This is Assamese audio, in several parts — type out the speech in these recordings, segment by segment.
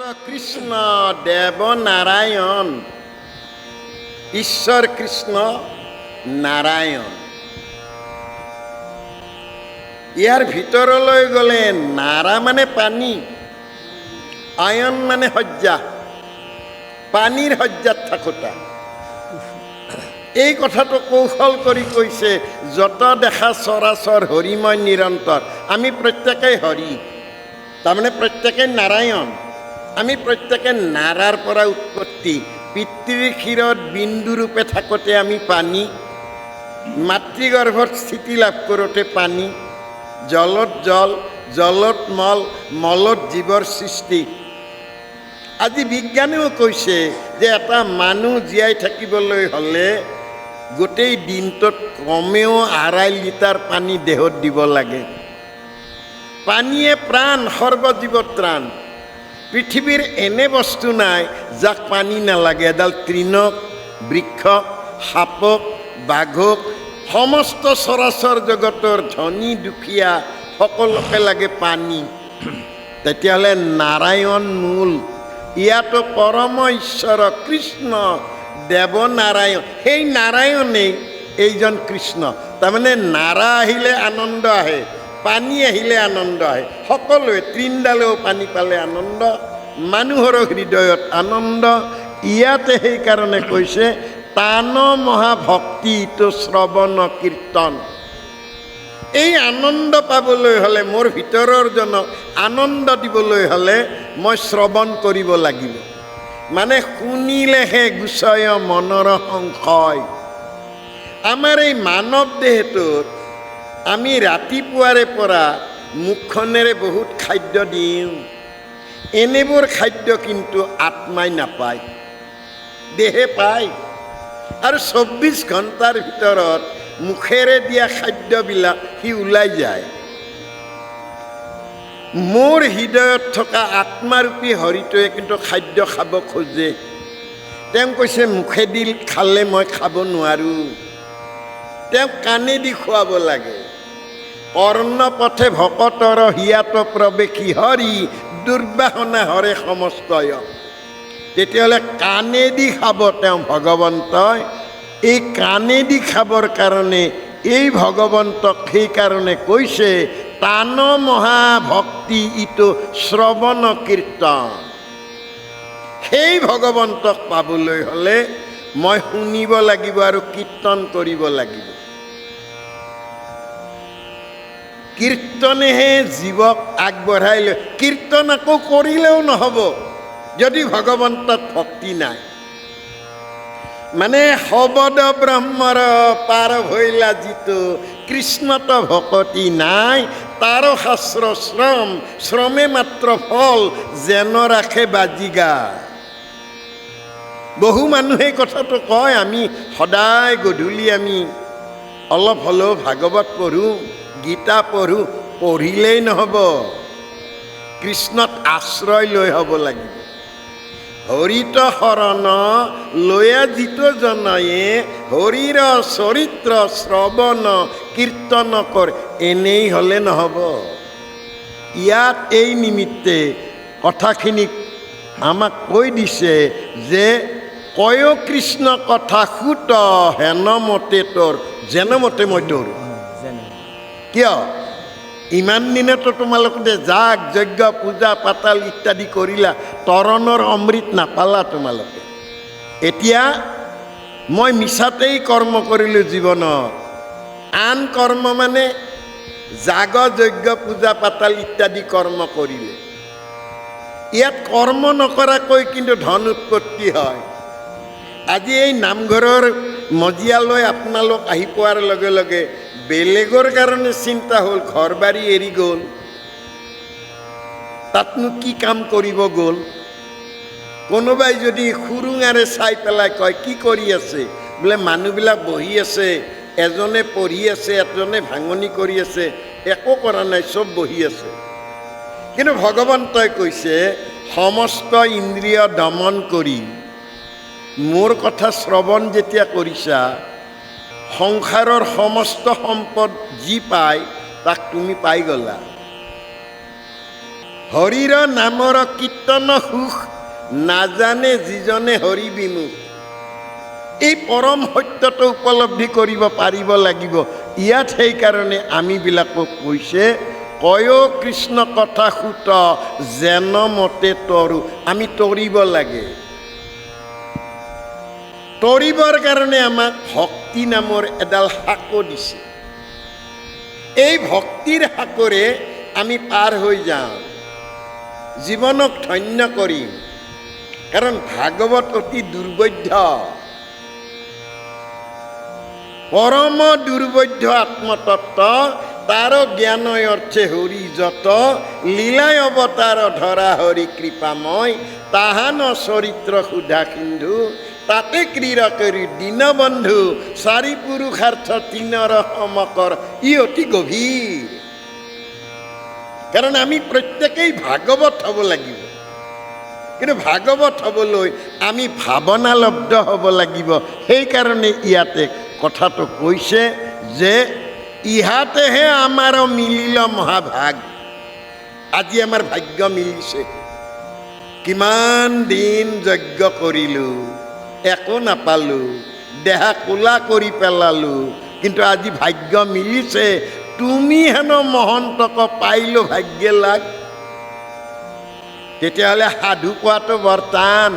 কৃষ্ণ দেৱ নাৰায়ণ, ঈশ্বৰ কৃষ্ণ নাৰায়ণ। ইয়াৰ ভিতৰলৈ গ'লে নাৰা মানে পানী, আয়ন মানে শয্যা, পানীৰ শয্যাত থাকোঁতা। এই কথাটো কৌশল কৰি কৈছে, যত দেখা চৰাচৰ হৰিময় নিৰন্তৰ। আমি প্ৰত্যেকেই হৰি, তাৰমানে প্ৰত্যেকেই নাৰায়ণ। আমি প্ৰত্যেকে নাৰাৰ পৰা উৎপত্তি। পিতৃৰ ক্ষীৰত বিন্দুৰূপে থাকোঁতে আমি পানী, মাতৃগৰ্ভত স্থিতি লাভ কৰোঁতে পানী, জলত জল, জলত মল, মলত জীৱৰ সৃষ্টি। আজি বিজ্ঞানেও কৈছে যে এটা মানুহ জীয়াই থাকিবলৈ হ'লে গোটেই দিনটোত কমেও 2.5 লিটাৰ পানী দেহত দিব লাগে। পানীয়ে প্ৰাণ, সৰ্বজীৱত প্ৰাণ। পৃথিৱীৰ এনে বস্তু নাই যাক পানী নালাগে। এডাল তৃণক, বৃক্ষক, সাপক, বাঘক, সমস্ত চৰাচৰ জগতৰ ধনী দুখীয়া সকলোকে লাগে পানী। তেতিয়াহ'লে নাৰায়ণ মূল, ইয়াতো পৰম ঈশ্বৰ কৃষ্ণ দেৱ নাৰায়ণ। সেই নাৰায়ণেই এইজন কৃষ্ণ। তাৰমানে নাৰা আহিলে আনন্দ আহে, পানী আহিলে আনন্দ আহে। সকলোৱে, তৃণডালেও পানী পালে আনন্দ, মানুহৰ হৃদয়ত আনন্দ। ইয়াতে সেইকাৰণে কৈছে তান মহাভক্তি ইটো শ্ৰৱণ কীৰ্তন। এই আনন্দ পাবলৈ হ'লে, মোৰ ভিতৰৰ জনক আনন্দ দিবলৈ হ'লে মই শ্ৰৱণ কৰিব লাগিব। মানে শুনিলেহে গুচয় মনৰ সংশয়। আমাৰ এই মানৱ দেহটোত আমি ৰাতিপুৱাৰে পৰা মুখখনেৰে বহুত খাদ্য দিওঁ। এনেবোৰ খাদ্য কিন্তু আত্মাই নাপায়, দেহে পায়। আৰু 24 ঘণ্টাৰ ভিতৰত মুখেৰে দিয়া খাদ্যবিলাক সি ওলাই যায়। মোৰ হৃদয়ত থকা আত্মাৰূপী হৰিটোৱে কিন্তু খাদ্য খাব খোজে। তেওঁ কৈছে মুখেদি খালে মই খাব নোৱাৰোঁ, তেওঁক কাণেদি খুৱাব লাগে। কৰ্ণপথে ভকতৰ হিয়াত প্ৰৱেশী হৰি, দুৰ্বাসনা হৰে সমস্তয়। তেতিয়াহ'লে কাণেদি খাব তেওঁ ভগৱন্তই। এই কাণেদি খাবৰ কাৰণে এই ভগৱন্তক সেইকাৰণে কৈছে তান মহাভক্তি ইটো শ্ৰৱণ কীৰ্তন। সেই ভগৱন্তক পাবলৈ হ'লে মই শুনিব লাগিব আৰু কীৰ্তন কৰিব লাগিব। কীৰ্তনেহে জীৱক আগবঢ়াই লৈ। কীৰ্তন আকৌ কৰিলেও নহ'ব যদি ভগৱন্তত ভক্তি নাই। মানে শবদ ব্ৰহ্মৰ পাৰ ভৈলা যিটো, কৃষ্ণত ভকতি নাই তাৰ শাস্ত্ৰ শ্ৰম, শ্ৰমে মাত্ৰ ফল যেন ৰাখে বাজিগা। বহু মানুহে কথাটো কয়, আমি সদায় গধূলি আমি অলপ হ'লেও ভাগৱত পঢ়োঁ, গীতা পঢ়োঁ। পঢ়িলেই নহ'ব, কৃষ্ণত আশ্ৰয় লৈ হ'ব লাগিব। হৰিত শৰণ লৈয়া যিটো জনায়ে, হৰিৰ চৰিত্ৰ শ্ৰৱণ কীৰ্তন কৰ। এনেই হ'লে নহ'ব। ইয়াত এই নিমিত্তে কথাখিনি আমাক কৈ দিছে যে কয় কৃষ্ণ কথা সুত হেন মতে তোৰ, যেন মতে মই তোৰ। কিয়? ইমান দিনেতো তোমালোকে যাগ যজ্ঞ পূজা পাতাল ইত্যাদি কৰিলা, তৰণৰ অমৃত নাপালা তোমালোকে। এতিয়া মই মিছাতেই কৰ্ম কৰিলোঁ জীৱনত। আন কৰ্ম মানে যাগ যজ্ঞ পূজা পাতাল ইত্যাদি কৰ্ম কৰিলে। ইয়াত কৰ্ম নকৰাকৈ কিন্তু ধন উৎপত্তি হয়। আজি এই নামঘৰৰ মজিয়ালৈ আপোনালোক আহি পোৱাৰ লগে লগে বেলেগৰ কাৰণে চিন্তা হ'ল, ঘৰ বাৰী এৰি গ'ল, তাতনো কি কাম কৰিব গ'ল। কোনোবাই যদি সুৰুঙাৰে চাই পেলাই কয় কি কৰি আছে, বোলে মানুহবিলাক বহি আছে, এজনে পঢ়ি আছে, এজনে ভাঙনি কৰি আছে, একো কৰা নাই, চব বহি আছে। কিন্তু ভগৱন্তই কৈছে সমস্ত ইন্দ্ৰিয় দমন কৰি মোৰ কথা শ্ৰৱণ যেতিয়া কৰিছা, সংসাৰৰ সমস্ত সম্পদ যি পায় তাক তুমি পাই গ'লা। হৰিৰ নামৰ কীৰ্তন সুখ নাজানে যিজনে হৰি বিমুখ। এই পৰম সত্যটো উপলব্ধি কৰিব পাৰিব লাগিব। ইয়াত সেইকাৰণে আমিবিলাকক কৈছে কয় কৃষ্ণ কথা সুত যেন মতে তৰু। আমি তৰিব লাগে। তৰিবৰ কাৰণে আমাক ভক্তি নামৰ এডাল সাঁকো দিছে। এই ভক্তিৰ সাঁকোৰে আমি পাৰ হৈ যাওঁ, জীৱনক ধন্য কৰিম। কাৰণ ভাগৱত অতি দুৰ্বোধ্য, পৰম দুৰ্বোধ্য আত্মতত্ত্ব। তার জ্ঞানয় অর্থে হরি যত, লীলায় অবতার ধরা হরি কৃপাময়। তাহান চরিত্র সুধা সিন্ধু, তাতে ক্রীড়া করি দীনবন্ধু। চারি পুরুষার্থ তিনৰ সমকৰ, ই অতি গভীৰ। কাৰণ আমি প্ৰত্যেকেই ভাগৱত হ'ব লাগিব। কিন্তু ভাগৱত হ'বলৈ আমি ভাৱনালব্ধ হ'ব লাগিব। সেইকাৰণে ইয়াতে কথাটো কৈছে যে ইহাতেহে আমাৰ মিলিল মহাভাগ। আজি আমাৰ ভাগ্য মিলিছে। কিমান দিন যজ্ঞ কৰিলোঁ, একো নাপালোঁ, দেহা কোলা কৰি পেলালোঁ, কিন্তু আজি ভাগ্য মিলিছে। তুমি হেনো মহন্তক পাইলো ভাগ্যে লাগ। তেতিয়াহ'লে সাধু পোৱাটো বৰ টান।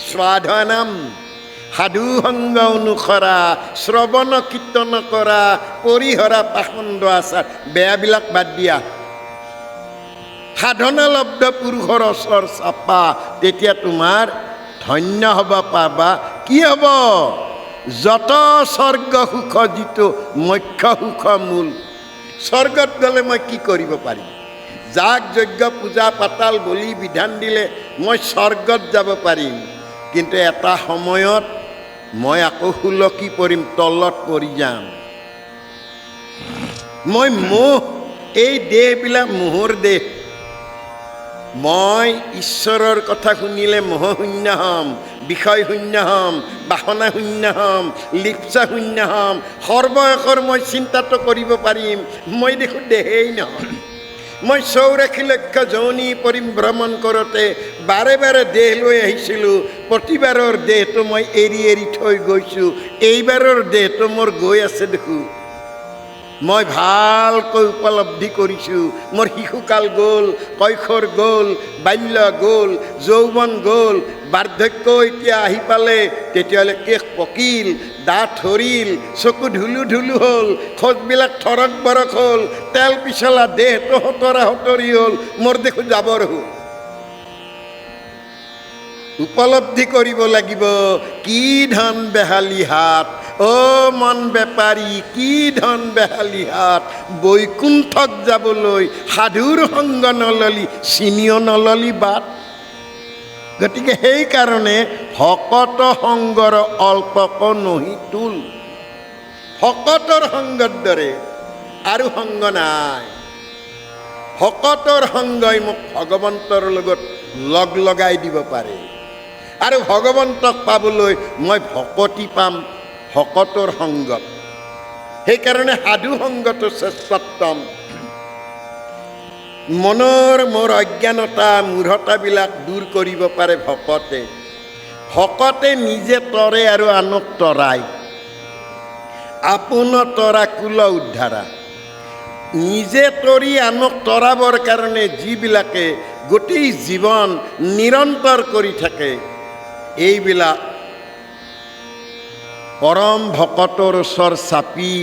স্বাধনাম সাধু সংগ অনুসৰা, শ্ৰৱণ কীৰ্তন কৰা, পৰিহৰা পাখণ্ড আচাৰ, বেয়াবিলাক বাদ দিয়া। সাধনালব্ধ পুৰুষৰ ওচৰ চাপা, তেতিয়া তোমাৰ ধন্য হ'ব পাবা। কি হ'ব? যত স্বৰ্গ সুখ, যিটো মুখ্য সুখ মূল। স্বৰ্গত গ'লে মই কি কৰিব পাৰিম? যাগ যজ্ঞ পূজা পাতাল বলি বিধান দিলে মই স্বৰ্গত যাব পাৰিম। কিন্তু এটা সময়ত মই আকৌ সুলকি পৰিম, তলত পৰি যাম। মই মোহ, এই দেহবিলাক মোহৰ দেহ। মই ঈশ্বৰৰ কথা শুনিলে মোহশূন্য হ'ম, বিষয় শূন্য হ'ম, বাসনা শূন্য হ'ম, লিপ্সা শূন্য হ'ম। সৰ্বশৰ মই চিন্তাটো কৰিব পাৰিম, মই দেখোন দেহেই নহয়। মই 84 লক্ষ যৌনি পৰিভ্ৰমণ কৰোঁতে বাৰে বাৰে দেহ লৈ আহিছিলোঁ। প্ৰতিবাৰৰ দেহটো মই এৰি এৰি থৈ গৈছোঁ। এইবাৰৰ দেহটো মোৰ গৈ আছে দেখোঁ। মই ভালকৈ উপলব্ধি কৰিছোঁ। মোৰ শিশুকাল গ'ল, কৈশোৰ গ'ল, বাল্য গ'ল, যৌৱন গ'ল, বাৰ্ধক্য এতিয়া আহি পালে। তেতিয়াহ'লে কেশ পকিল, দাঁত সৰিল, চকু ঢুলু ঢুলু হ'ল, খোজবিলাক থৰক বৰক হ'ল, তেল পিছলা দেহটো সতৰা সতৰি হ'ল। মোৰ দেখোন যাবৰ হ'ল। উপলব্ধি কৰিব লাগিব কি ধন বেহালি হাত। অ' মন বেপাৰী, কি ধন বেহালি হাত। বৈকুণ্ঠক যাবলৈ সাধুৰ সংগ নললি, চিনিও নললি বাট। গতিকে সেইকাৰণে ভকত সংগৰ অল্পক নহি তুল। ভকতৰ সংগৰ দৰে আৰু সংগ নাই। ভকতৰ সংগই মোক ভগৱন্তৰ লগত লগ লগাই দিব পাৰে। আৰু ভগৱন্তক পাবলৈ মই ভকতি পাম ভকতৰ সংগত। সেইকাৰণে সাধু সংগটো শ্ৰেষ্ঠতম। মনৰ মোৰ অজ্ঞানতা মূঢ়তাবিলাক দূৰ কৰিব পাৰে ভকতে। ভকতে নিজে তৰে আৰু আনক তৰায়। আপোন তৰা কুল উদ্ধাৰা। নিজে তৰি আনক তৰাবৰ কাৰণে যিবিলাকে গোটেই জীৱন নিৰন্তৰ কৰি থাকে, এইবিলাক পৰম ভকতৰ ওচৰ চাপি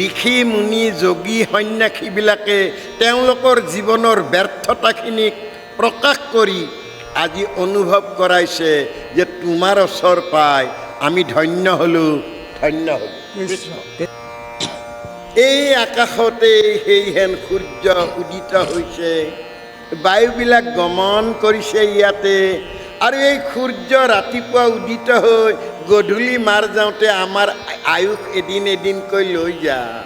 ঋষি মুনি যোগী সন্যাসীবিলাকে তেওঁলোকৰ জীৱনৰ ব্যৰ্থতাখিনিক প্ৰকাশ কৰি আজি অনুভৱ কৰাইছে যে তোমাৰ ওচৰ পাই আমি ধন্য হ'লোঁ, ধন্য হ'লোঁ। এই আকাশতে সেইহেন সূৰ্য উদিত হৈছে, বায়ুবিলাক গমন কৰিছে ইয়াতে। আৰু এই সূৰ্য ৰাতিপুৱা উদিত হৈ গধূলি মাৰ যাওঁতে আমাৰ আয়ুস এদিন এদিনকৈ লৈ যায়।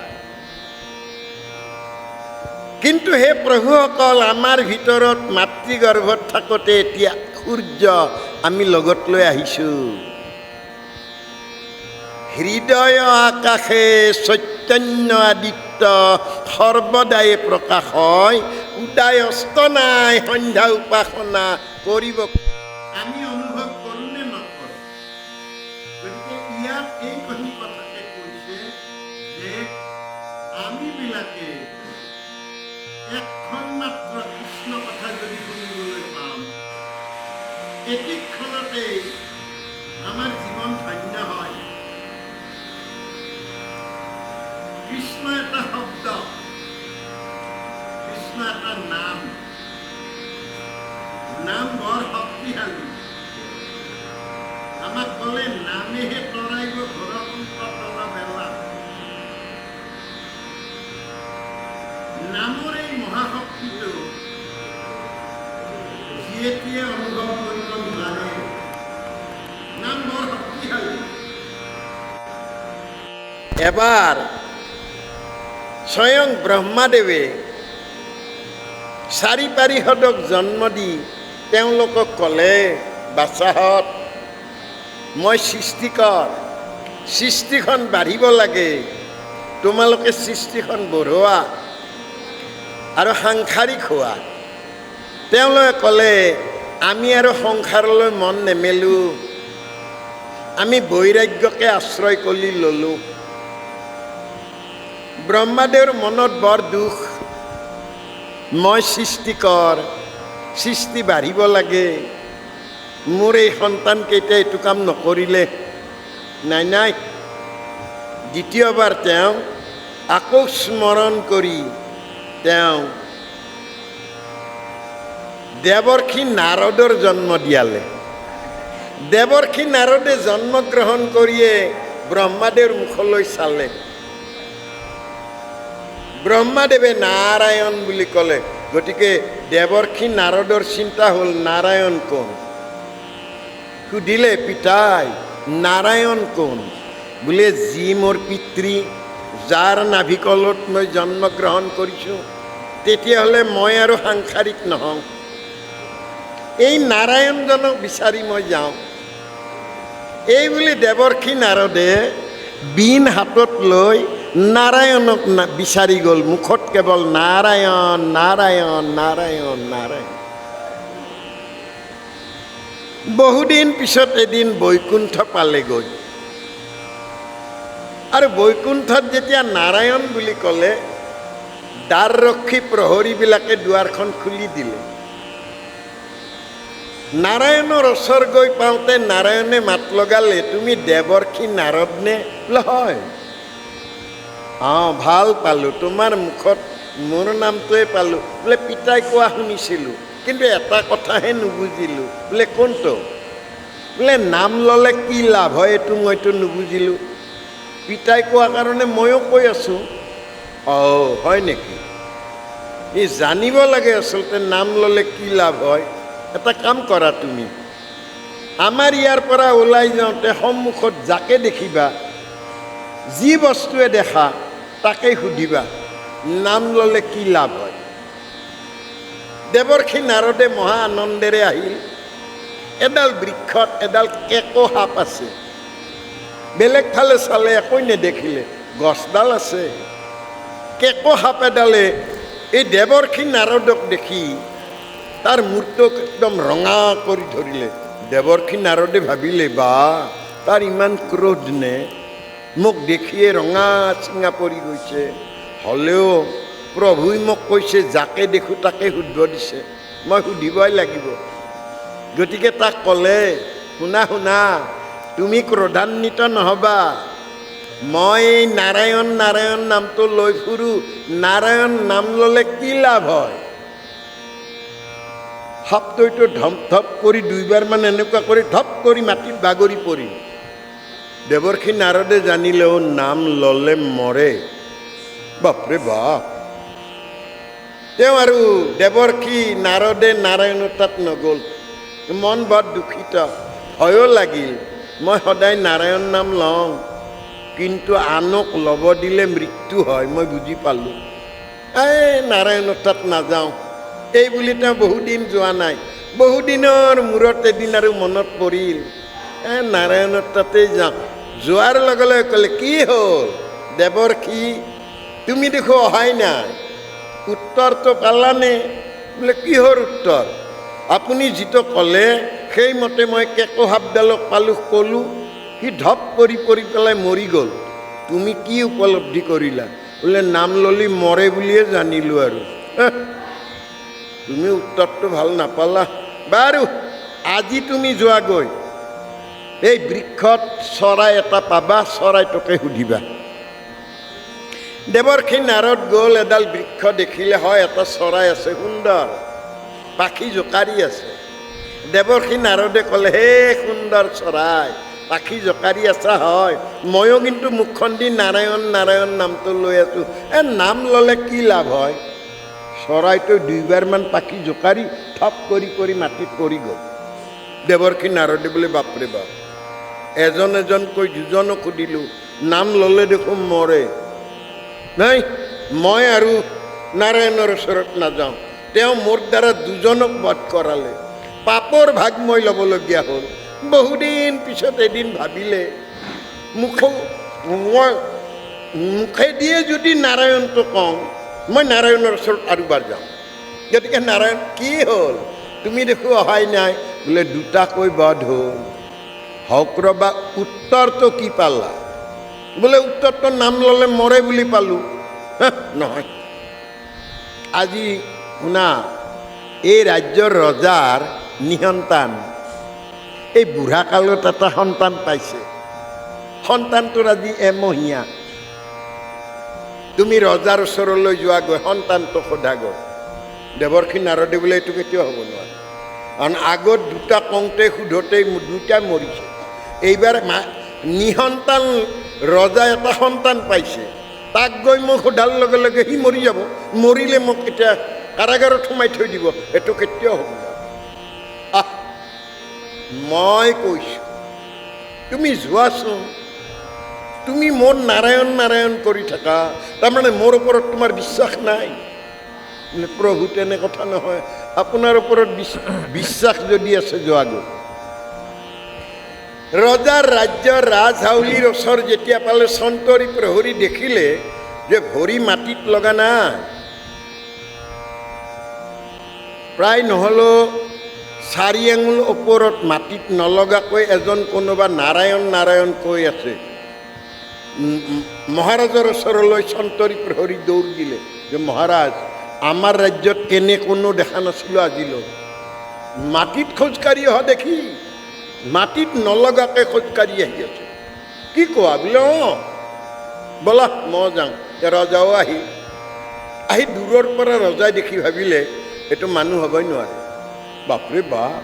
কিন্তু হে প্ৰভুসকল, আমাৰ ভিতৰত মাতৃগৰ্ভত থাকোঁতে এতিয়া সূৰ্য আমি লগত লৈ আহিছোঁ। হৃদয় আকাশে চৈতন্য আদিত্য সৰ্বদাই প্ৰকাশ হয়। উদয় অস্ত নাই সন্ধ্যা উপাসনা কৰিব আমি অনুভৱ কৰোঁ নে নকৰোঁ? গতিকে ইয়াত এই কহি কথাকে কৈছে যে আমিবিলাকে এখন মাত্ৰ কৃষ্ণ কথা যদি শুনিবলৈ পাম, এটিক্ষণতেই আমাৰ জীৱন ধন্য হয়। কৃষ্ণ এটা শব্দ, কৃষ্ণ এটা নাম, নাম বৰ শক্তিশালী। আমাক ক'লে নামেহে তৰাইব ঘৰকম্প তলা বেলা। নামৰ এই মহাশক্তিটো যিয়ে অনুভৱ কৰিব নোৱাৰে। নাম বৰ শক্তিশালী। এবাৰ স্বয়ং ব্ৰহ্মাদেৱে 4 পাৰিষদক জন্ম দি তেওঁলোকক ক'লে, বাচ্চাহঁত মই সৃষ্টিকৰ, সৃষ্টিখন বাঢ়িব লাগে, তোমালোকে সৃষ্টিখন বঢ়োৱা আৰু সাংসাৰিক হোৱা। তেওঁলোকে ক'লে আমি আৰু সংসাৰলৈ মন নেমেলোঁ, আমি বৈৰাগ্যকে আশ্ৰয় কৰি ল'লোঁ। ব্ৰহ্মাদেৱৰ মনত বৰ দুখ, মই সৃষ্টিকৰ, সৃষ্টি বাঢ়িব লাগে, মোৰ এই সন্তানকেইটাই এইটো কাম নকৰিলে। নাই নাই, দ্বিতীয়বাৰ তেওঁ আকৌ স্মৰণ কৰি তেওঁ দেৱৰ্ষি নাৰদৰ জন্ম দিয়ালে। দেৱৰ্ষি নাৰদে জন্মগ্ৰহণ কৰিয়ে ব্ৰহ্মাদেৱৰ মুখলৈ চালে। ব্ৰহ্মাদেৱে নাৰায়ণ বুলি ক'লে। গতিকে দেৱৰ্ষি নাৰদৰ চিন্তা হ'ল নাৰায়ণ কোন? সুধিলে পিতাই নাৰায়ণ কোন? বোলে যি মোৰ পিতৃ, যাৰ নাভিকলত মই জন্মগ্ৰহণ কৰিছোঁ, তেতিয়াহ'লে মই আৰু সাংসাৰিক নহওঁ। এই নাৰায়ণজনক বিচাৰি মই যাওঁ। এই বুলি দেৱৰ্ষি নাৰদে বীণ হাতত লৈ নাৰায়ণক বিচাৰি গ'ল। মুখত কেৱল নাৰায়ণ নাৰায়ণ নাৰায়ণ নাৰায়ণ। বহুদিন পিছত এদিন বৈকুণ্ঠ পালেগৈ। আৰু বৈকুণ্ঠত যেতিয়া নাৰায়ণ বুলি ক'লে, দ্বাৰৰক্ষী প্ৰহৰীবিলাকে দুৱাৰখন খুলি দিলে। নাৰায়ণৰ ওচৰ গৈ পাওঁতে নাৰায়ণে মাত লগালে, তুমি দেৱৰ্ষি নাৰদ নে? বোলে হয়। অঁ, ভাল পালোঁ, তোমাৰ মুখত মোৰ নামটোৱে পালোঁ। বোলে পিতাই কোৱা শুনিছিলোঁ, কিন্তু এটা কথাহে নুবুজিলোঁ। বোলে কোনটো? বোলে নাম ল'লে কি লাভ হয় এইটো মইতো নুবুজিলোঁ। পিতাই কোৱা কাৰণে ময়ো কৈ আছোঁ। অঁ, হয় নেকি? ই জানিব লাগে আচলতে নাম ল'লে কি লাভ হয়। এটা কাম কৰা, তুমি আমাৰ ইয়াৰ পৰা ওলাই যাওঁতে সন্মুখত যাকে দেখিবা, যি বস্তুৱে দেখা তাকেই সুধিবা নাম ল'লে কি লাভ হয়। দেৱৰ্ষি নাৰদে মহা আনন্দেৰে আহিল। এডাল বৃক্ষত এডাল কেঁকো সাপ আছে। বেলেগ ফালে চালে একো নেদেখিলে, গছডাল আছে। কেঁকো সাপ এডালে এই দেৱৰ্ষি নাৰদক দেখি তাৰ মূৰটোক একদম ৰঙা কৰি ধৰিলে। দেৱৰ্ষি নাৰদে ভাবিলে, বা তাৰ ইমান ক্ৰোধ নে, মোক দেখিয়ে ৰঙা চিঙা পৰি গৈছে। হ'লেও প্ৰভুই মোক কৈছে যাকে দেখোঁ তাকে সুধিব দিছে, মই সুধিবই লাগিব। গতিকে তাক ক'লে, শুনা শুনা, তুমি ক্ৰোধান্বিত নহ'বা, মই এই নাৰায়ণ নাৰায়ণ নামটো লৈ ফুৰোঁ, নাৰায়ণ নাম ল'লে কি লাভ হয়? সাপটোইটো ধপ ধপ কৰি দুইবাৰমান এনেকুৱা কৰি ধপ কৰি মাটিত বাগৰি পৰি। দেৱৰ্ষি নাৰদে জানিলেও নাম ল'লে মৰে। বাপৰে বাপ। তেওঁ আৰু দেৱৰ্ষি নাৰদে নাৰায়ণৰ তাত নগ'ল। মন বৰ দুখিত, ভয়ো লাগিল। মই সদায় নাৰায়ণ নাম লওঁ, কিন্তু আনক ল'ব দিলে মৃত্যু হয়, মই বুজি পালোঁ। এই নাৰায়ণৰ তাত নাযাওঁ। এই বুলি তেওঁ বহুদিন যোৱা নাই। বহুদিনৰ মূৰত এদিন আৰু মনত পৰিল, নাৰায়ণৰ তাতেই যাওঁ। যোৱাৰ লগে লগে ক'লে, কি হ'ল দেৱৰ্ষি, তুমি দেখোঁ অহাই নাই, উত্তৰটো পালানে? বোলে কিহৰ উত্তৰ? আপুনি যিটো ক'লে সেইমতে মই কেঁকো সাপডালক পালোঁ, ক'লোঁ, সি ধপ কৰি পৰি পেলাই মৰি গ'ল। তুমি কি উপলব্ধি কৰিলা? বোলে নাম ললি মৰে বুলিয়ে জানিলোঁ আৰু। তুমি উত্তৰটো ভাল নাপালা। বাৰু আজি তুমি যোৱাগৈ এই বৃক্ষত চৰাই এটা পাবা, চৰাইটোকে সুধিবা। দেৱৰ্ষি নাৰদ গ'ল, এডাল বৃক্ষ দেখিলে, হয় এটা চৰাই আছে সুন্দৰ, পাখি জোকাৰি আছে। দেৱৰ্ষি নাৰদে ক'লে, হে সুন্দৰ চৰাই, পাখি জোকাৰি আছা হয়, ময়ো কিন্তু মুখখন দি নাৰায়ণ নাৰায়ণ নামটো লৈ আছোঁ। নাম ল'লে কি লাভ হয়? চৰাইটো দুইবাৰমান পাখি জোকাৰি থপ কৰি কৰি মাটিত পৰি গ'ল। দেৱৰ্ষি নাৰদে বোলে বাপৰে বাপ, এজন এজনকৈ দুজনক সুধিলোঁ, নাম ল'লে দেখোন মৰে। নাই, মই আৰু নাৰায়ণৰ ওচৰত নাযাওঁ। তেওঁ মোৰ দ্বাৰা দুজনক বধ কৰালে, পাপৰ ভাগ মই ল'বলগীয়া হ'ল। বহুদিন পিছত এদিন ভাবিলে, মুখেদিয়ে যদি নাৰায়ণটো কওঁ, মই নাৰায়ণৰ ওচৰত আৰু বাৰ যাওঁ। গতিকে নাৰায়ণ কি হ'ল? তুমি দেখো অহাই নাই। বোলে দুটাকৈ বধ হ'ল। হওক ৰবা, উত্তৰটো কি পালা? বোলে উত্তৰটো নাম ল'লে মৰে বুলি পালোঁ। নহয়, আজি শুনা, এই ৰাজ্যৰ ৰজাৰ নিসন্তান এই বুঢ়া কালত এটা সন্তান পাইছে। সন্তানটোৰ আজি এমহীয়া। তুমি ৰজাৰ ওচৰলৈ যোৱাগৈ, সন্তানটো সোধাগৈ। দেৱৰ্ষি নাৰদে বোলে এইটো কেতিয়াও হ'ব নোৱাৰে, কাৰণ আগত দুটা কওঁতে সোধোতেই দুটা মৰিছে। এইবাৰ নিসন্তান ৰজা এটা সন্তান পাইছে, তাক গৈ মোক সোধাৰ লগে লগে সি মৰি যাব। মৰিলে মোক এতিয়া কাৰাগাৰত সোমাই থৈ দিব, এইটো কেতিয়াও হ'ব নোৱাৰে। মই কৈছোঁ, তুমি যোৱাচোন, তুমি মোৰ নাৰায়ণ নাৰায়ণ কৰি থাকা, তাৰমানে মোৰ ওপৰত তোমাৰ বিশ্বাস নাই? প্ৰভু তেনে কথা নহয়, আপোনাৰ ওপৰত বিশ্বাস যদি আছে যোৱাগৈ। ৰজাৰ ৰাজ্যৰ ৰাজহাউলিৰ ওচৰ যেতিয়া পালে, চন্তৰী প্ৰহৰী দেখিলে যে ভৰি মাটিত লগা নাই, প্ৰায় নহ'লেও 4 আঙুল ওপৰত মাটিত নলগাকৈ এজন কোনোবা নাৰায়ণ নাৰায়ণ কৈ আছে। মহাৰাজৰ ওচৰলৈ চন্তৰী প্ৰহৰী দৌৰ দিলে যে মহাৰাজ, আমাৰ ৰাজ্যত এনে কোনো দেখা নাছিলোঁ আজিলৈ। মাটিত খোজকাঢ়ি অহা দেখি, মাটিত নলগাকৈ খোজকাঢ়ি আহি আছে। কি কোৱা? বোলে অঁ, ব'লা মই যাওঁ। ৰজাও আহি দূৰৰ পৰা ৰজাই দেখি ভাবিলে এইটো মানুহ হ'বই নোৱাৰে। বাপৰে বাপ,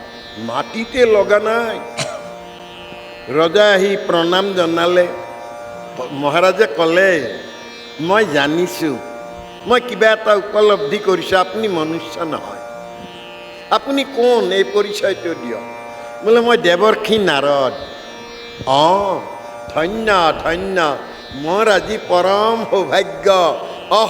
মাটিতে লগা নাই। ৰজাই আহি প্ৰণাম জনালে। মহাৰাজে ক'লে, মই জানিছোঁ, মই কিবা এটা উপলব্ধি কৰিছোঁ, আপুনি মনুষ্য নহয়। আপুনি কোন? এই পৰিচয়টো দিয়ক। বোলে মই দেৱৰ্ষি নাৰদ। অঁ, ধন্য ধন্য, মোৰ আজি পৰম সৌভাগ্য।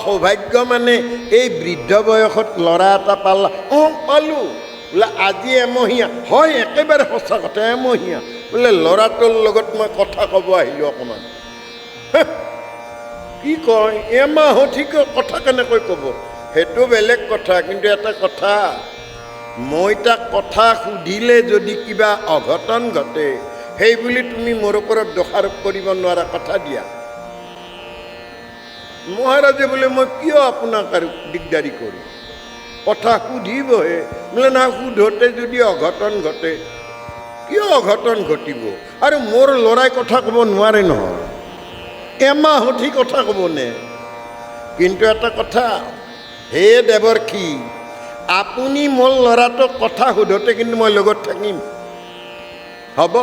সৌভাগ্য মানে এই বৃদ্ধ বয়সত ল'ৰা এটা পালা? অঁ পালোঁ। বোলে আজি এমহীয়া? হয়, একেবাৰে সঁচা কথা, এমহীয়া। বোলে ল'ৰাটোৰ লগত মই কথা ক'ব আহিলোঁ অকণমান। কি কয়? এমাহত কথা কেনেকৈ ক'ব? সেইটো বেলেগ কথা, কিন্তু এটা কথা, মই তাক কথা সুধিলে যদি কিবা অঘটন ঘটে, সেই বুলি তুমি মোৰ ওপৰত দোষাৰোপ কৰিব নোৱাৰা, কথা দিয়া। মহাৰাজে বোলে মই কিয় আপোনাক আৰু দিগদাৰি কৰিম, কথা সুধিবহে। বোলে না, সোধোতে যদি অঘটন ঘটে? কিয় অঘটন ঘটিব? আৰু মোৰ ল'ৰাই কথা ক'ব নোৱাৰে নহয়, এমাহত কথা ক'বনে? কিন্তু এটা কথা, হে দেৱৰ্ষি, আপুনি মোৰ ল'ৰাটোক কথা সোধোতে কিন্তু মই লগত থাকিম, হ'ব?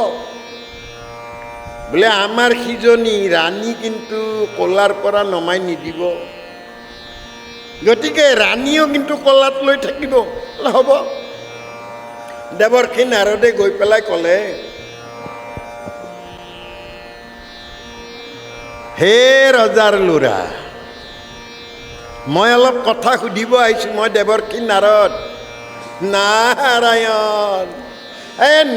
বোলে আমাৰ সিজনী ৰাণী কিন্তু কলাৰ পৰা নমাই নিদিব, গতিকে ৰাণীও কিন্তু কলাত লৈ থাকিব। হ'ব। দেৱৰ্ষি নাৰদে গৈ পেলাই ক'লে, হে ৰজাৰ ল'ৰা, মই অলপ কথা সুধিব আহিছোঁ। মই দেৱৰ্ষি নাৰদ। নাৰায়ণ,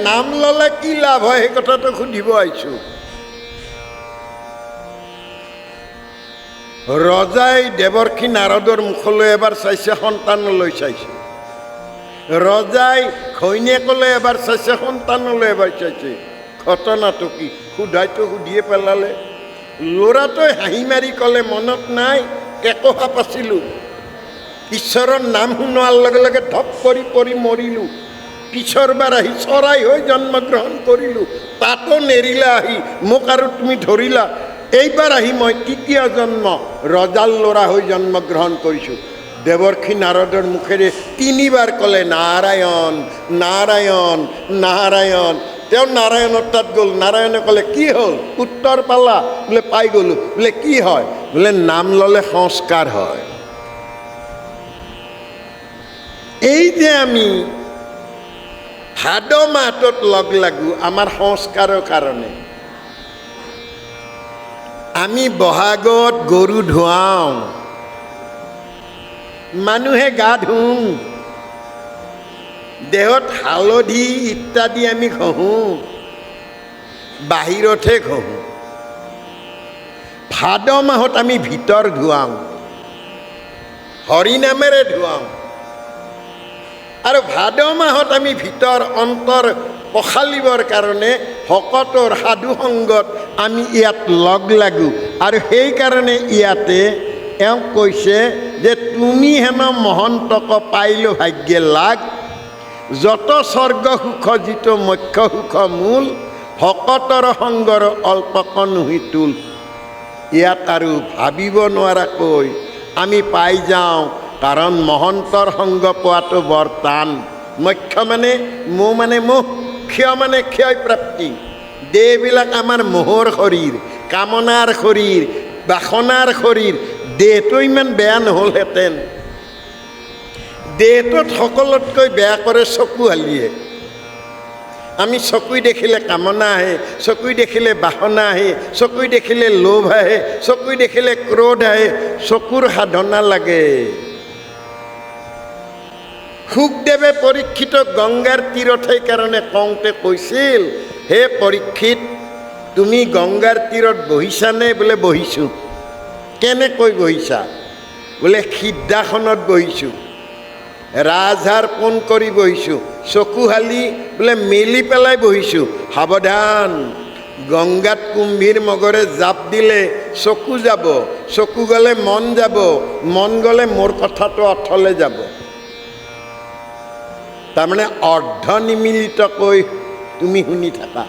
নাম ল'লে কি লাভ হয় সেই কথাটো সুধিব আহিছোঁ। ৰজাই দেৱৰ্ষি নাৰদৰ মুখলৈ এবাৰ চাইছে, সন্তানলৈ চাইছে। ৰজাই ঘৈণীয়েকলৈ এবাৰ চাইছে, সন্তানলৈ এবাৰ চাইছে। ঘটনাটো কি সোধাইতো সুধিয়ে পেলালে। ল'ৰাটোৱে হাঁহি মাৰি ক'লে, মনত নাই কেঁকো সাপ আছিলোঁ, ঈশ্বৰৰ নাম শুনোৱাৰ লগে লগে ধপ কৰি পৰি মৰিলোঁ। পিছৰবাৰ আহি চৰাই হৈ জন্মগ্ৰহণ কৰিলোঁ, তাতো নেৰিলা আহি মোক আৰু তুমি ধৰিলা। এইবাৰ আহি মই তৃতীয় জন্ম ৰজাৰ ল'ৰা হৈ জন্মগ্ৰহণ কৰিছোঁ। দেৱৰ্ষি নাৰদৰ মুখেৰে 3 বাৰ ক'লে, নাৰায়ণ নাৰায়ণ নাৰায়ণ। তেওঁ নাৰায়ণৰ তাত গ'ল। নাৰায়ণে ক'লে, কি হ'ল? উত্তৰ পালা? বোলে পাই গ'লোঁ। বোলে কি হয়? বোলে নাম ল'লে সংস্কাৰ হয়। এই যে আমি ভাদ মাহটোত লগ লাগো আমাৰ সংস্কাৰৰ কাৰণে। আমি বহাগত গৰু ধুৱাওঁ, মানুহে গা ধুওঁ, দেহত হালধি ইত্যাদি আমি ঘঁহোঁ, বাহিৰতহে ঘঁহোঁ। ভাদ মাহত আমি ভিতৰ ধুৱাওঁ, হৰিনামেৰে ধুৱাওঁ। আৰু ভাদ মাহত আমি ভিতৰ অন্তৰ পখালিবৰ কাৰণে ভকতৰ সাধু সংগত আমি ইয়াত লগ লাগো। আৰু সেইকাৰণে ইয়াতে এওঁক কৈছে যে তুমি হেন মহন্তক পাইলো ভাগ্যে লাগ, যত স্বৰ্গ সুখ যিটো মুখ্য সুখ মূল, ভকতৰ সংগৰ অল্পকণ নুহি তুল। ইয়াত আৰু ভাবিব নোৱাৰাকৈ আমি পাই যাওঁ, কাৰণ মহন্তৰ সংগ পোৱাটো বৰ টান। মুখ্য মানে মোহ মানে মোহ, ক্ষয় মানে ক্ষয় প্ৰাপ্তি। দেহবিলাক আমাৰ মোহৰ শৰীৰ, কামনাৰ শৰীৰ, বাসনাৰ শৰীৰ। দেহটো ইমান বেয়া নহ'লহেঁতেন। দেহটোত সকলোতকৈ বেয়া কৰে চকুহালিয়ে। আমি চকুই দেখিলে কামনা আহে, চকুই দেখিলে বাসনা আহে, চকুই দেখিলে লোভ আহে, চকুই দেখিলে ক্ৰোধ আহে। চকুৰ সাধনা লাগে। সুখদেৱে পৰীক্ষিতক গংগাৰ তীৰত সেইকাৰণে কওঁতে কৈছিল, হে পৰীক্ষিত, তুমি গংগাৰ তীৰত বহিছানে? বোলে বহিছোঁ। কেনেকৈ বহিছা? বোলে সিদ্ধাসনত বহিছোঁ, ৰাজহাড় পোন কৰি বহিছোঁ, চকুহালি বোলে মেলি পেলাই বহিছোঁ। সাৱধান, গংগাত কুম্ভীৰ মগৰে জাপ দিলে চকু যাব, চকু গ'লে মন যাব, মন গ'লে মোৰ কথাটো অথলে যাব। তাৰমানে অৰ্ধ নিমিলিতকৈ তুমি শুনি থাকা,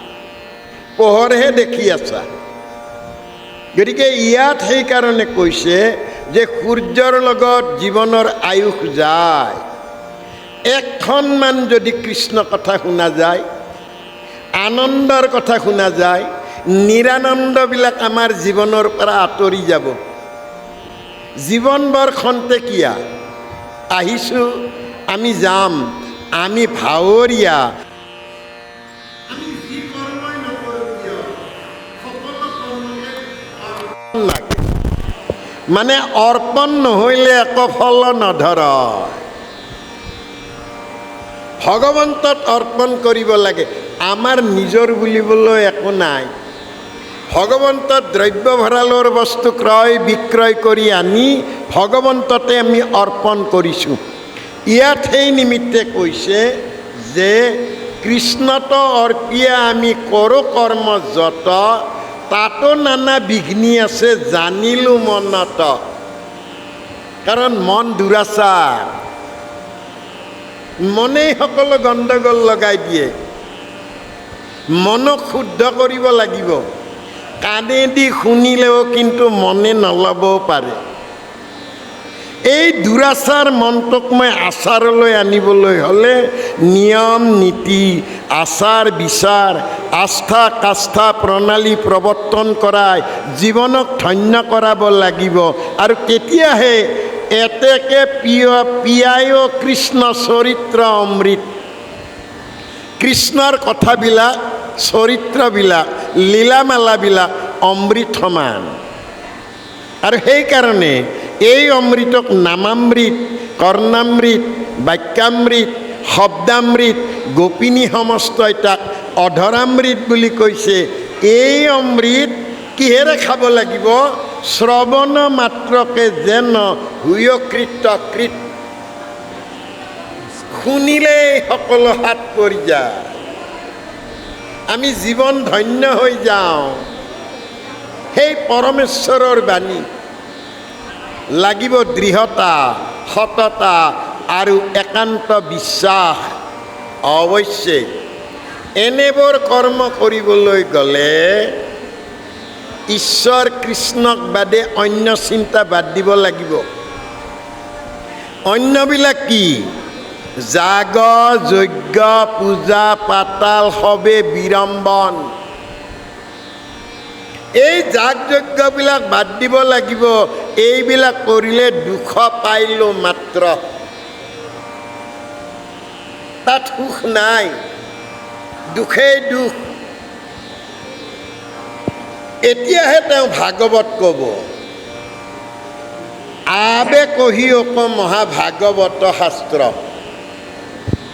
পোহৰহে দেখি আছা। গতিকে ইয়াত সেইকাৰণে কৈছে যে সূৰ্যৰ লগত জীৱনৰ আয়ুস যায়। এখনমান যদি কৃষ্ণ কথা শুনা যায়, আনন্দৰ কথা শুনা যায়, নিৰানন্দবিলাক আমাৰ জীৱনৰ পৰা আঁতৰি যাব। জীৱন বৰ খন্তেকীয়া। আহিছোঁ, আমি যাম, আমি ভাৱৰীয়া। আমি যি কৰ্মই নকৰোঁ কিয় সকলো কৰ্মকে অৰ্পণ লাগে। মানে অৰ্পণ নহ'লে একো ফল নধৰ। ভগৱন্তত অৰ্পণ কৰিব লাগে। আমাৰ নিজৰ বুলিবলৈ একো নাই। ভগৱন্তত দ্ৰব্য ভঁৰালৰ বস্তু ক্ৰয় বিক্ৰয় কৰি আনি ভগৱন্ততে আমি অৰ্পণ কৰিছোঁ। ইয়াত সেই নিমিত্তে কৈছে যে কৃষ্ণত অৰ্পিয়া আমি কৰোঁ কৰ্ম যত, তাতো নানা বিঘ্নি আছে জানিলোঁ মনত। কাৰণ মন দুৰাচাৰ, মনেই সকলো গণ্ডগোল লগাই দিয়ে। মনক শুদ্ধ কৰিব লাগিব। কাণেদি শুনিলেও কিন্তু মনে নল'বও পাৰে। এই দুৰাচাৰ মনটোক মই আচাৰলৈ আনিবলৈ হ'লে নিয়ম নীতি, আচাৰ বিচাৰ, আস্থা কাষ্ঠা প্ৰণালী প্ৰৱৰ্তন কৰাই জীৱনক ধন্য কৰাব লাগিব। আৰু তেতিয়াহে এতেকে পিয়ায় কৃষ্ণ চৰিত্ৰ অমৃত। কৃষ্ণৰ কথাবিলাক, চৰিত্ৰবিলাক, লীলামালাবিলাক অমৃত সমান। আৰু সেইকাৰণে এই অমৃতক নামামৃত, কৰ্ণামৃত, বাক্যামৃত, শব্দামৃত, গোপিনী সমস্তই তাক অধৰামৃত বুলি কৈছে। এই অমৃত কিহেৰে খাব লাগিব? শ্ৰৱণ মাত্ৰকে যেন হুয়কৃত কৃত। শুনিলেই সকলো হাত পৰি যায়, আমি জীৱন ধন্য হৈ যাওঁ। সেই পৰমেশ্বৰৰ বাণী লাগিব দৃঢ়তা, সততা আৰু একান্ত বিশ্বাস। অৱশ্যে এনেবোৰ কৰ্ম কৰিবলৈ গ'লে ঈশ্বৰ কৃষ্ণক বাদে অন্য চিন্তা বাদ দিব লাগিব। অন্যবিলাক কি? যাগ, যজ্ঞ, পূজা পাতাল সবে বিড়ম্বন। এই যাগ যজ্ঞবিলাক বাদ দিব লাগিব। এইবিলাক কৰিলে দুখ পাইলো মাত্ৰ, তাত সুখ নাই, দুখেই দুখ। এতিয়াহে তেওঁ ভাগৱত ক'ব। আবে কহি অক মহাভাগৱত শাস্ত্ৰ।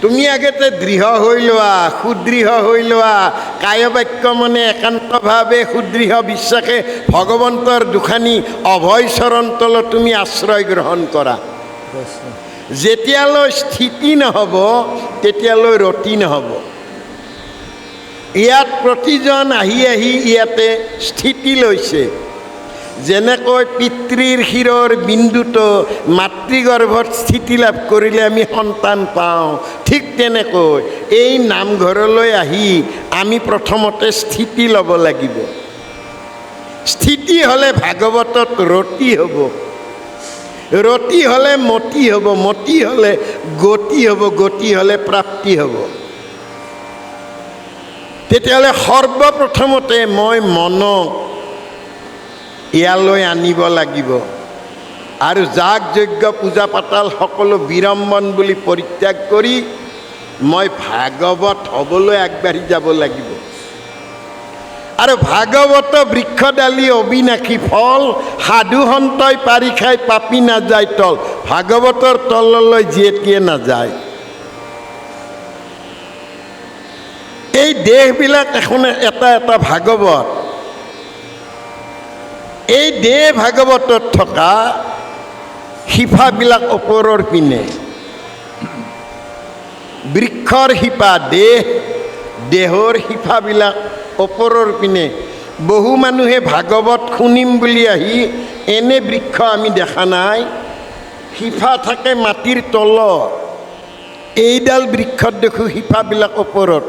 তুমি আগতে দৃঢ় হৈ লোৱা, সুদৃঢ় হৈ লোৱা। কায় বাক্য মানে একান্তভাৱে সুদৃঢ় বিশ্বাসে ভগৱন্তৰ দুখানি অভয় চৰণ তলত তুমি আশ্ৰয় গ্ৰহণ কৰা। যেতিয়ালৈ স্থিতি নহ'ব তেতিয়ালৈ ৰতি নহ'ব। ইয়াত প্ৰতিজন আহি আহি ইয়াতে স্থিতি লৈছে। যেনেকৈ পিতৃৰ শিৰৰ বিন্দুটো মাতৃগৰ্ভত স্থিতি লাভ কৰিলে আমি সন্তান পাওঁ, ঠিক তেনেকৈ এই নামঘৰলৈ আহি আমি প্ৰথমতে স্থিতি ল'ব লাগিব। স্থিতি হ'লে ভাগৱতত ৰতি হ'ব, ৰতি হ'লে মতি হ'ব, মতি হ'লে গতি হ'ব, গতি হ'লে প্ৰাপ্তি হ'ব। তেতিয়াহ'লে সৰ্বপ্ৰথমতে মই মনক ইয়ালৈ আনিব লাগিব আৰু যাগ যজ্ঞ পূজা পাতাল সকলো বিড়ম্বন বুলি পৰিত্যাগ কৰি মই ভাগৱত হ'বলৈ আগবাঢ়ি যাব লাগিব। আৰু ভাগৱত বৃক্ষডালি অবিনাশী ফল, সাধু সন্তই পাৰি খাই পাপি নাযায় তল। ভাগৱতৰ তললৈ যিয়েটিয়ে নাযায়। এই দেহবিলাক এখন এটা এটা ভাগৱত। এই দেহ ভাগৱতত থকা শিপাবিলাক ওপৰৰ পিনে, বৃক্ষৰ শিপা দেহ, দেহৰ শিপাবিলাক ওপৰৰ পিনে। বহু মানুহে ভাগৱত শুনিম বুলি আহি এনে বৃক্ষ আমি দেখা নাই, শিপা থাকে মাটিৰ তলত। এইডাল বৃক্ষত দেখোঁ শিপাবিলাক ওপৰত।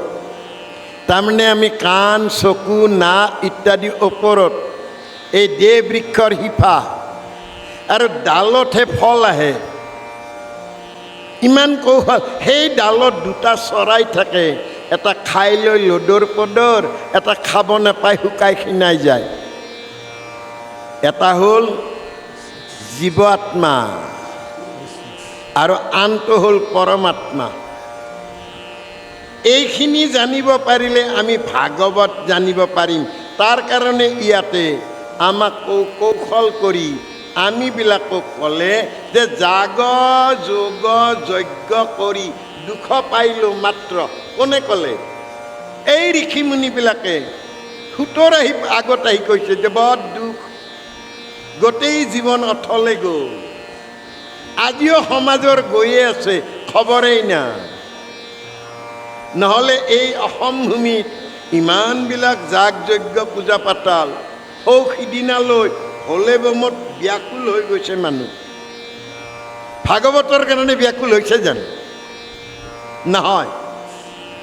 তাৰমানে আমি কাণ, চকু, নাক ইত্যাদি ওপৰত। এই দেহ বৃক্ষৰ শিপা আৰু ডালতহে ফল আহে। ইমান কৌশল। সেই ডালত দুটা চৰাই থাকে, এটা খাই লৈ লদৰ পদৰ, এটা খাব নাপায় শুকাই খিনাই যায়। এটা হ'ল জীৱ আত্মা আৰু আনটো হ'ল পৰমাত্মা। এইখিনি জানিব পাৰিলে আমি ভাগৱত জানিব পাৰিম। তাৰ কাৰণে ইয়াতে আমাক কৌশল কৰি আমিবিলাকক ক'লে যে যাগ যোগ যজ্ঞ কৰি দুখ পাইলোঁ মাত্ৰ। কোনে ক'লে? এই ঋষিমুনিবিলাকে ৭০ আগত আহি কৈছে যে বৰ দুখ, গোটেই জীৱন অথলে গ'ল। আজিও সমাজৰ গৈয়ে আছে, খবৰেই নাই। নহ'লে এই অসম ভূমিত ইমানবিলাক যাগ যজ্ঞ পূজা পাতাল সৌ সিদিনালৈ হ'লে বমত ব্যাকুল হৈ গৈছে মানুহ। ভাগৱতৰ কাৰণে ব্যাকুল হৈছে জানো? নহয়।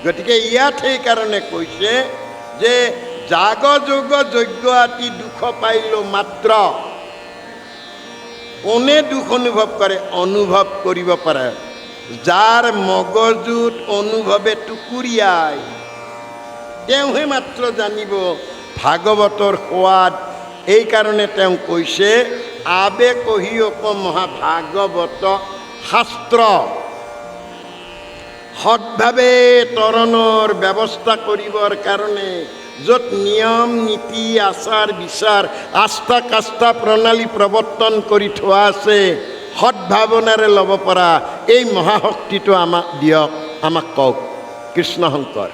গতিকে ইয়াত সেইকাৰণে কৈছে যে যাগ যোগ যজ্ঞ আতি দুখ পাইলোঁ মাত্ৰ। কোনে দুখ অনুভৱ কৰে? অনুভৱ কৰিব পাৰে যাৰ মগজুত অনুভৱে টুকুৰিয়াই, তেওঁহে মাত্ৰ জানিব ভাগৱতৰ সোৱাদ। এইকাৰণে তেওঁ কৈছে আবে কহি অক মহাভাগৱত শাস্ত্ৰ। সৎভাৱে তৰণৰ ব্যৱস্থা কৰিবৰ কাৰণে য'ত নিয়ম নীতি আচাৰ বিচাৰ আস্থা কাষ্ঠা প্ৰণালী প্ৰৱৰ্তন কৰি থোৱা আছে, সৎভাৱনাৰে ল'ব পৰা এই মহাশক্তিটো আমাক দিয়ক, আমাক কওক। কৃষ্ণ শংকৰ।